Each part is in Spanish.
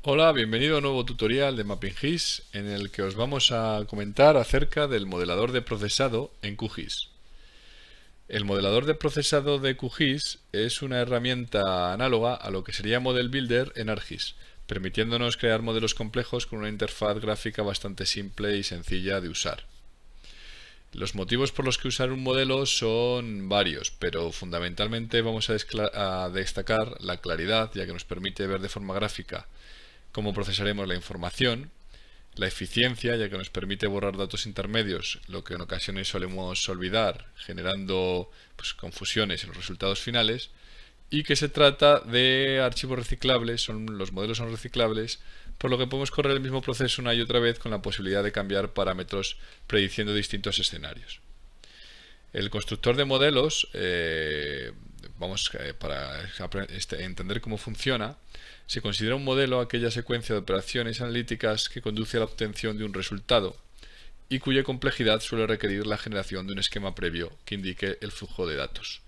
Hola, bienvenido a un nuevo tutorial de MappingGIS en el que os vamos a comentar acerca del modelador de procesado en QGIS. El modelador de procesado de QGIS es una herramienta análoga a lo que sería Model Builder en ArcGIS, permitiéndonos crear modelos complejos con una interfaz gráfica bastante simple y sencilla de usar. Los motivos por los que usar un modelo son varios, pero fundamentalmente vamos a destacar la claridad, ya que nos permite ver de forma gráfica cómo procesaremos la información, la eficiencia, ya que nos permite borrar datos intermedios, lo que en ocasiones solemos olvidar, generando confusiones en los resultados finales, y que se trata de archivos reciclables, los modelos son reciclables, por lo que podemos correr el mismo proceso una y otra vez con la posibilidad de cambiar parámetros prediciendo distintos escenarios. El constructor de modelos, para entender cómo funciona, se considera un modelo aquella secuencia de operaciones analíticas que conduce a la obtención de un resultado y cuya complejidad suele requerir la generación de un esquema previo que indique el flujo de datos.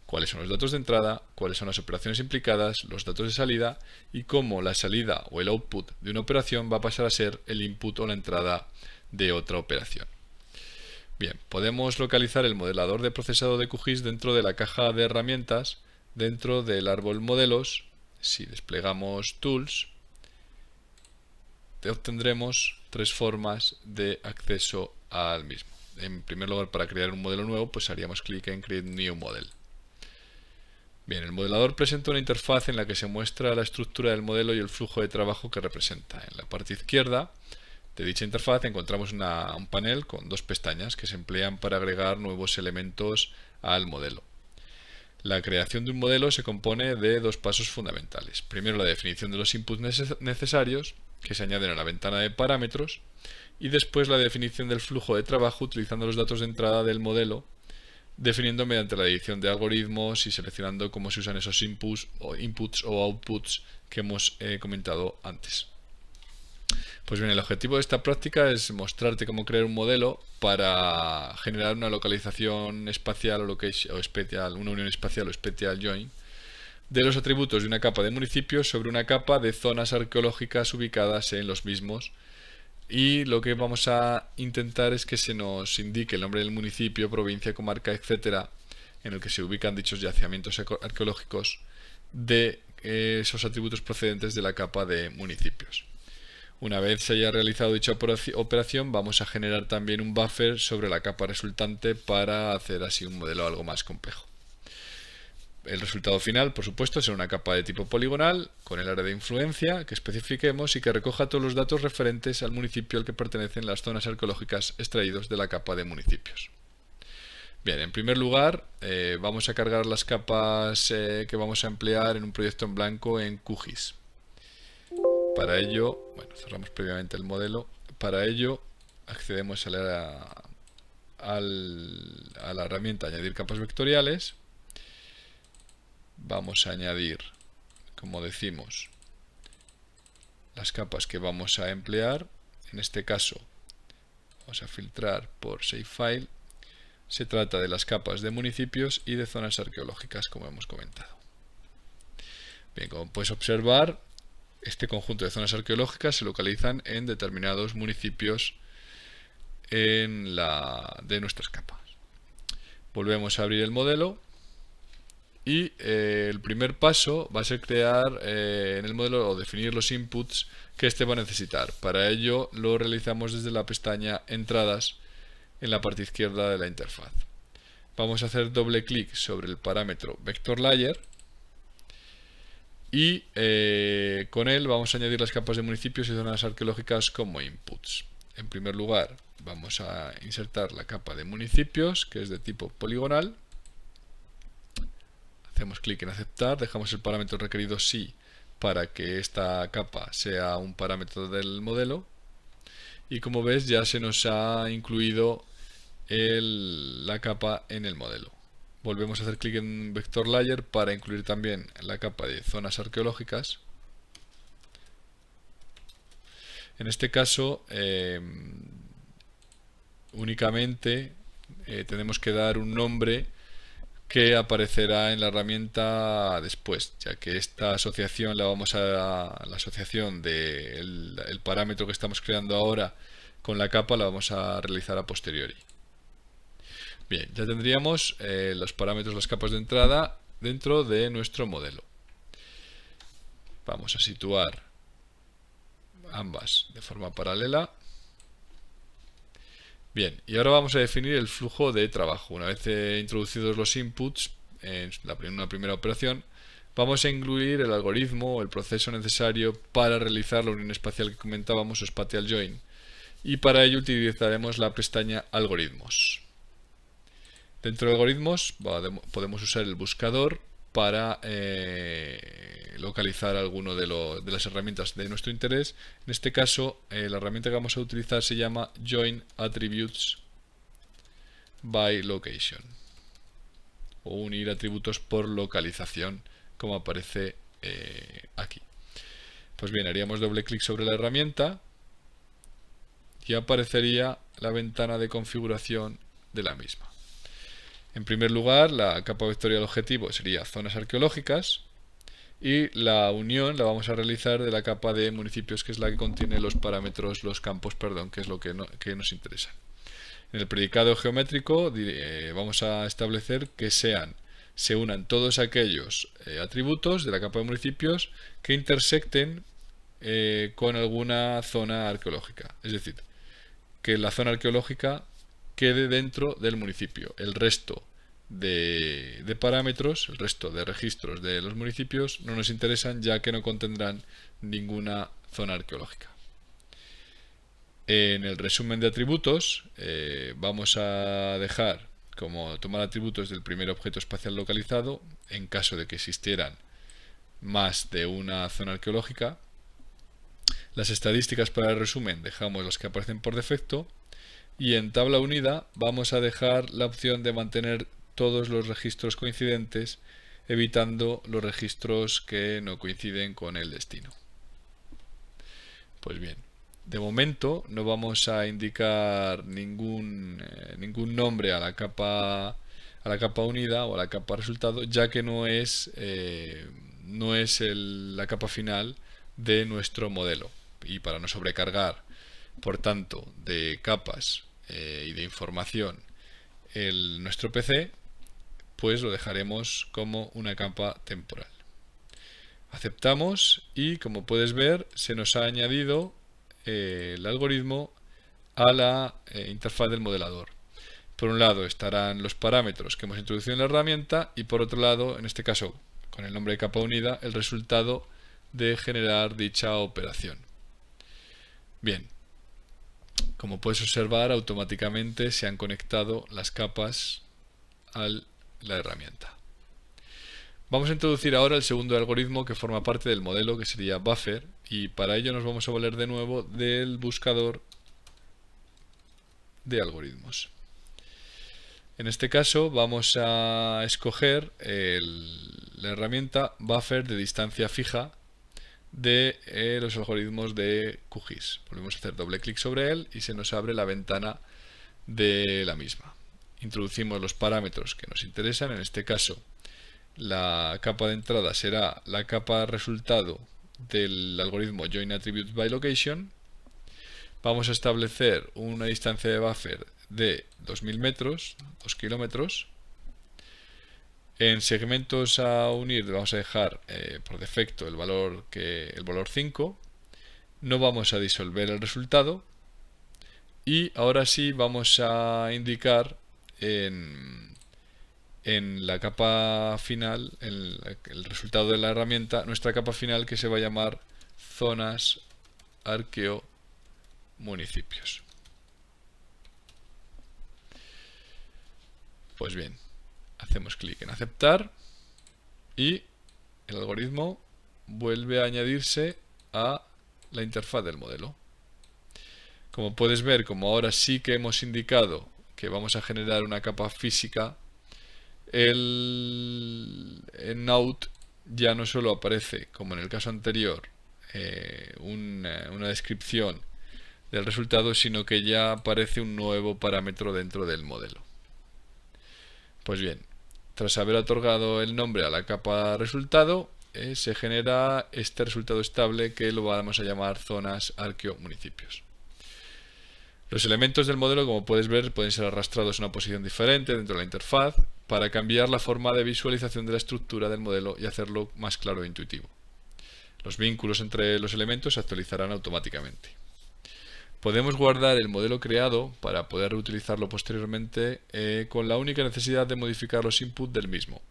Cuáles son los datos de entrada, cuáles son las operaciones implicadas, los datos de salida y cómo la salida o el output de una operación va a pasar a ser el input o la entrada de otra operación. Bien, podemos localizar el modelador de procesado de QGIS dentro de la caja de herramientas, dentro del árbol modelos. Si desplegamos Tools, obtendremos tres formas de acceso al mismo. En primer lugar, para crear un modelo nuevo, pues haríamos clic en Create New Model. Bien, el modelador presenta una interfaz en la que se muestra la estructura del modelo y el flujo de trabajo que representa. En la parte izquierda de dicha interfaz encontramos un panel con dos pestañas que se emplean para agregar nuevos elementos al modelo. La creación de un modelo se compone de dos pasos fundamentales. Primero, la definición de los inputs necesarios, que se añaden a la ventana de parámetros, y después la definición del flujo de trabajo utilizando los datos de entrada del modelo, definiendo mediante la edición de algoritmos y seleccionando cómo se usan esos inputs o outputs que hemos comentado antes. Pues bien, el objetivo de esta práctica es mostrarte cómo crear un modelo para generar una localización espacial una unión espacial o spatial join de los atributos de una capa de municipios sobre una capa de zonas arqueológicas ubicadas en los mismos. Y lo que vamos a intentar es que se nos indique el nombre del municipio, provincia, comarca, etcétera, en el que se ubican dichos yacimientos arqueológicos de esos atributos procedentes de la capa de municipios. Una vez se haya realizado dicha operación, vamos a generar también un buffer sobre la capa resultante para hacer así un modelo algo más complejo. El resultado final, por supuesto, será una capa de tipo poligonal con el área de influencia que especifiquemos y que recoja todos los datos referentes al municipio al que pertenecen las zonas arqueológicas extraídos de la capa de municipios. Bien, en primer lugar, vamos a cargar las capas que vamos a emplear en un proyecto en blanco en QGIS. Para ello, cerramos previamente el modelo. Para ello, accedemos a la herramienta Añadir capas vectoriales. Vamos a añadir, como decimos, las capas que vamos a emplear. En este caso, vamos a filtrar por Save File. Se trata de las capas de municipios y de zonas arqueológicas, como hemos comentado. Bien, como puedes observar, este conjunto de zonas arqueológicas se localizan en determinados municipios de nuestras capas. Volvemos a abrir el modelo y el primer paso va a ser crear en el modelo o definir los inputs que este va a necesitar. Para ello lo realizamos desde la pestaña Entradas en la parte izquierda de la interfaz. Vamos a hacer doble clic sobre el parámetro Vector Layer y con él vamos a añadir las capas de municipios y zonas arqueológicas como inputs. En primer lugar, vamos a insertar la capa de municipios, que es de tipo poligonal. Hacemos clic en aceptar, dejamos el parámetro requerido sí para que esta capa sea un parámetro del modelo. Y como ves, ya se nos ha incluido la capa en el modelo. Volvemos a hacer clic en Vector Layer para incluir también la capa de zonas arqueológicas. En este caso, únicamente tenemos que dar un nombre que aparecerá en la herramienta después, ya que esta asociación la asociación del el parámetro que estamos creando ahora con la capa la vamos a realizar a posteriori. Bien, ya tendríamos los parámetros, las capas de entrada dentro de nuestro modelo. Vamos a situar ambas de forma paralela. Bien, y ahora vamos a definir el flujo de trabajo. Una vez introducidos los inputs en una primera operación, vamos a incluir el algoritmo o el proceso necesario para realizar la unión espacial que comentábamos, o spatial join, y para ello utilizaremos la pestaña algoritmos. Dentro de algoritmos podemos usar el buscador para localizar alguno de las herramientas de nuestro interés. En este caso, la herramienta que vamos a utilizar se llama Join Attributes by Location, o unir atributos por localización, como aparece aquí. Pues bien, haríamos doble clic sobre la herramienta y aparecería la ventana de configuración de la misma. En primer lugar, la capa vectorial objetivo sería zonas arqueológicas, y la unión la vamos a realizar de la capa de municipios, que es la que contiene los parámetros, los campos, perdón, que es lo que nos interesa. En el predicado geométrico vamos a establecer que se unan todos aquellos atributos de la capa de municipios que intersecten con alguna zona arqueológica. Es decir, que la zona arqueológica quede dentro del municipio. El resto de parámetros, el resto de registros de los municipios no nos interesan, ya que no contendrán ninguna zona arqueológica. En el resumen de atributos vamos a dejar como tomar atributos del primer objeto espacial localizado en caso de que existieran más de una zona arqueológica. Las estadísticas para el resumen dejamos las que aparecen por defecto, y en tabla unida vamos a dejar la opción de mantener todos los registros coincidentes, evitando los registros que no coinciden con el destino. Pues bien, de momento no vamos a indicar ningún nombre a la capa unida o a la capa resultado, ya que no es la capa final de nuestro modelo. Y para no sobrecargar, por tanto, de capas y de información nuestro PC, pues lo dejaremos como una capa temporal. Aceptamos y, como puedes ver, se nos ha añadido el algoritmo a la interfaz del modelador. Por un lado estarán los parámetros que hemos introducido en la herramienta, y por otro lado, en este caso con el nombre de capa unida, el resultado de generar dicha operación. Bien, como puedes observar, automáticamente se han conectado las capas a la herramienta. Vamos a introducir ahora el segundo algoritmo que forma parte del modelo, que sería Buffer, y para ello nos vamos a valer de nuevo del buscador de algoritmos. En este caso vamos a escoger la herramienta Buffer de distancia fija de los algoritmos de QGIS. Volvemos a hacer doble clic sobre él y se nos abre la ventana de la misma. Introducimos los parámetros que nos interesan. En este caso, la capa de entrada será la capa resultado del algoritmo Join Attributes by Location. Vamos a establecer una distancia de buffer de 2000 metros, 2 kilómetros. En segmentos a unir vamos a dejar por defecto el valor 5. No vamos a disolver el resultado, y ahora sí vamos a indicar en la capa final, el resultado de la herramienta, nuestra capa final, que se va a llamar zonas arqueomunicipios. Pues bien, hacemos clic en aceptar y el algoritmo vuelve a añadirse a la interfaz del modelo. Como puedes ver, como ahora sí que hemos indicado que vamos a generar una capa física, en Node ya no solo aparece, como en el caso anterior, una descripción del resultado, sino que ya aparece un nuevo parámetro dentro del modelo. Pues bien, tras haber otorgado el nombre a la capa resultado, se genera este resultado estable que lo vamos a llamar zonas arqueo-municipios. Los elementos del modelo, como puedes ver, pueden ser arrastrados a una posición diferente dentro de la interfaz para cambiar la forma de visualización de la estructura del modelo y hacerlo más claro e intuitivo. Los vínculos entre los elementos se actualizarán automáticamente. Podemos guardar el modelo creado para poder reutilizarlo posteriormente con la única necesidad de modificar los inputs del mismo.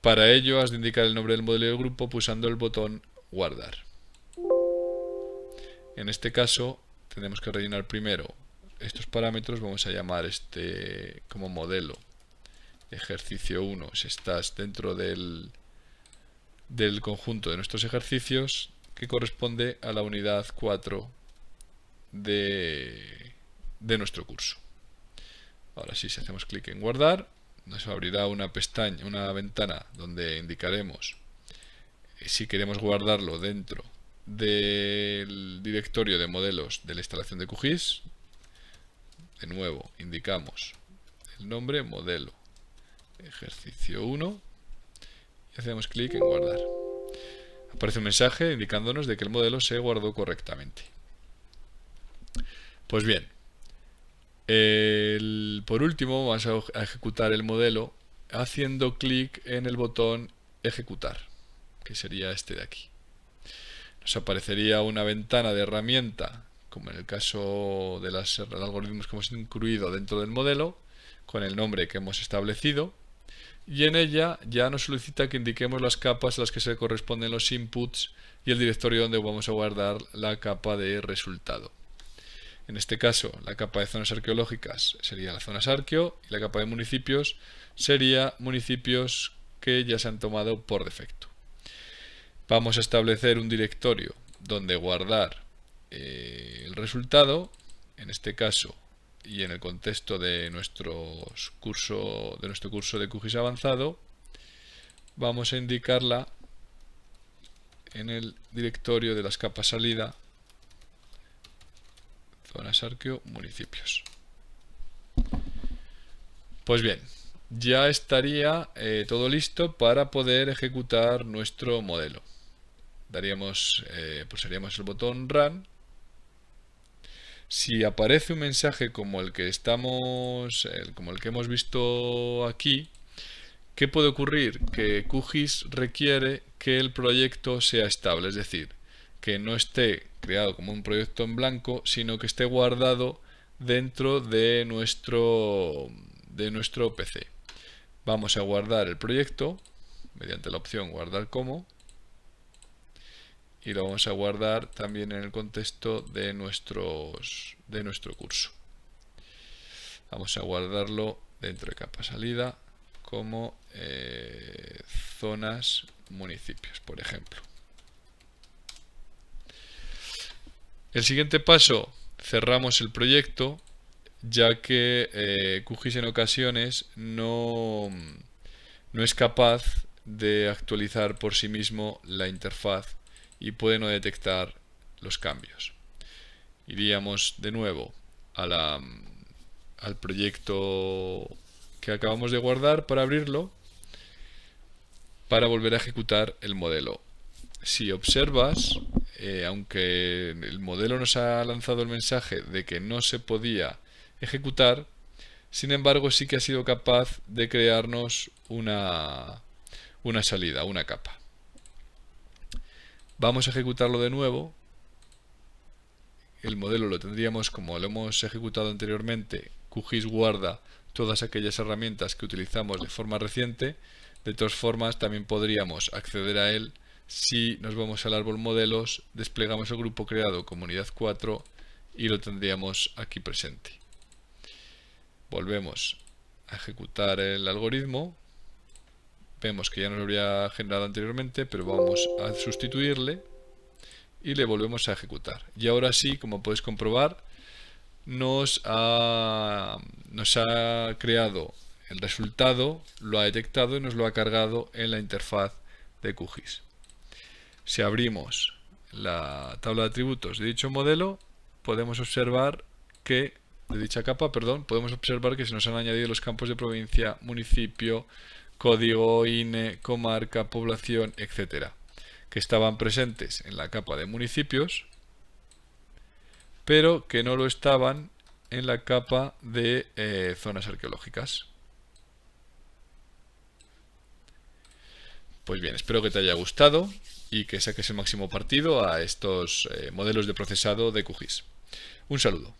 Para ello has de indicar el nombre del modelo y del grupo pulsando el botón guardar. En este caso tenemos que rellenar primero estos parámetros. Vamos a llamar este como modelo ejercicio 1 si estás dentro del conjunto de nuestros ejercicios, que corresponde a la unidad 4 de nuestro curso. Ahora sí, si hacemos clic en guardar, nos abrirá una pestaña, una ventana donde indicaremos si queremos guardarlo dentro del directorio de modelos de la instalación de QGIS. De nuevo indicamos el nombre, modelo ejercicio 1, y hacemos clic en guardar. Aparece un mensaje indicándonos de que el modelo se guardó correctamente. Pues bien, por último vamos a ejecutar el modelo haciendo clic en el botón ejecutar, que sería este de aquí. Nos aparecería una ventana de herramienta, como en el caso de los algoritmos que hemos incluido dentro del modelo, con el nombre que hemos establecido, y en ella ya nos solicita que indiquemos las capas a las que se corresponden los inputs y el directorio donde vamos a guardar la capa de resultado. En este caso, la capa de zonas arqueológicas sería las zonas arqueo y la capa de municipios sería municipios que ya se han tomado por defecto. Vamos a establecer un directorio donde guardar el resultado, en este caso y en el contexto de nuestro curso de QGIS avanzado, vamos a indicarla en el directorio de las capas salida, zonas arqueo, municipios. Pues bien, ya estaría todo listo para poder ejecutar nuestro modelo. Pulsaríamos el botón Run. Si aparece un mensaje como el que hemos visto aquí, ¿qué puede ocurrir? Que QGIS requiere que el proyecto sea estable, es decir, que no esté creado como un proyecto en blanco, sino que esté guardado dentro de nuestro PC. Vamos a guardar el proyecto mediante la opción guardar como, y lo vamos a guardar también en el contexto de nuestro curso. Vamos a guardarlo dentro de capa salida como zonas municipios, por ejemplo. El siguiente paso, cerramos el proyecto, ya que QGIS en ocasiones no es capaz de actualizar por sí mismo la interfaz y puede no detectar los cambios. Iríamos de nuevo al proyecto que acabamos de guardar para abrirlo, para volver a ejecutar el modelo. Si observas, aunque el modelo nos ha lanzado el mensaje de que no se podía ejecutar, sin embargo sí que ha sido capaz de crearnos una salida, una capa. Vamos a ejecutarlo de nuevo. El modelo lo tendríamos como lo hemos ejecutado anteriormente. QGIS guarda todas aquellas herramientas que utilizamos de forma reciente. De todas formas, también podríamos acceder a él si nos vamos al árbol modelos, desplegamos el grupo creado como unidad 4 y lo tendríamos aquí presente. Volvemos a ejecutar el algoritmo. Vemos que ya nos lo habría generado anteriormente, pero vamos a sustituirle y le volvemos a ejecutar. Y ahora sí, como podéis comprobar, nos ha creado el resultado, lo ha detectado y nos lo ha cargado en la interfaz de QGIS. Si abrimos la tabla de atributos de dicho modelo, podemos observar que de dicha capa, perdón, podemos observar que se nos han añadido los campos de provincia, municipio, código, INE, comarca, población, etcétera, que estaban presentes en la capa de municipios, pero que no lo estaban en la capa de zonas arqueológicas. Pues bien, espero que te haya gustado y que saques el máximo partido a estos modelos de procesado de QGIS. Un saludo.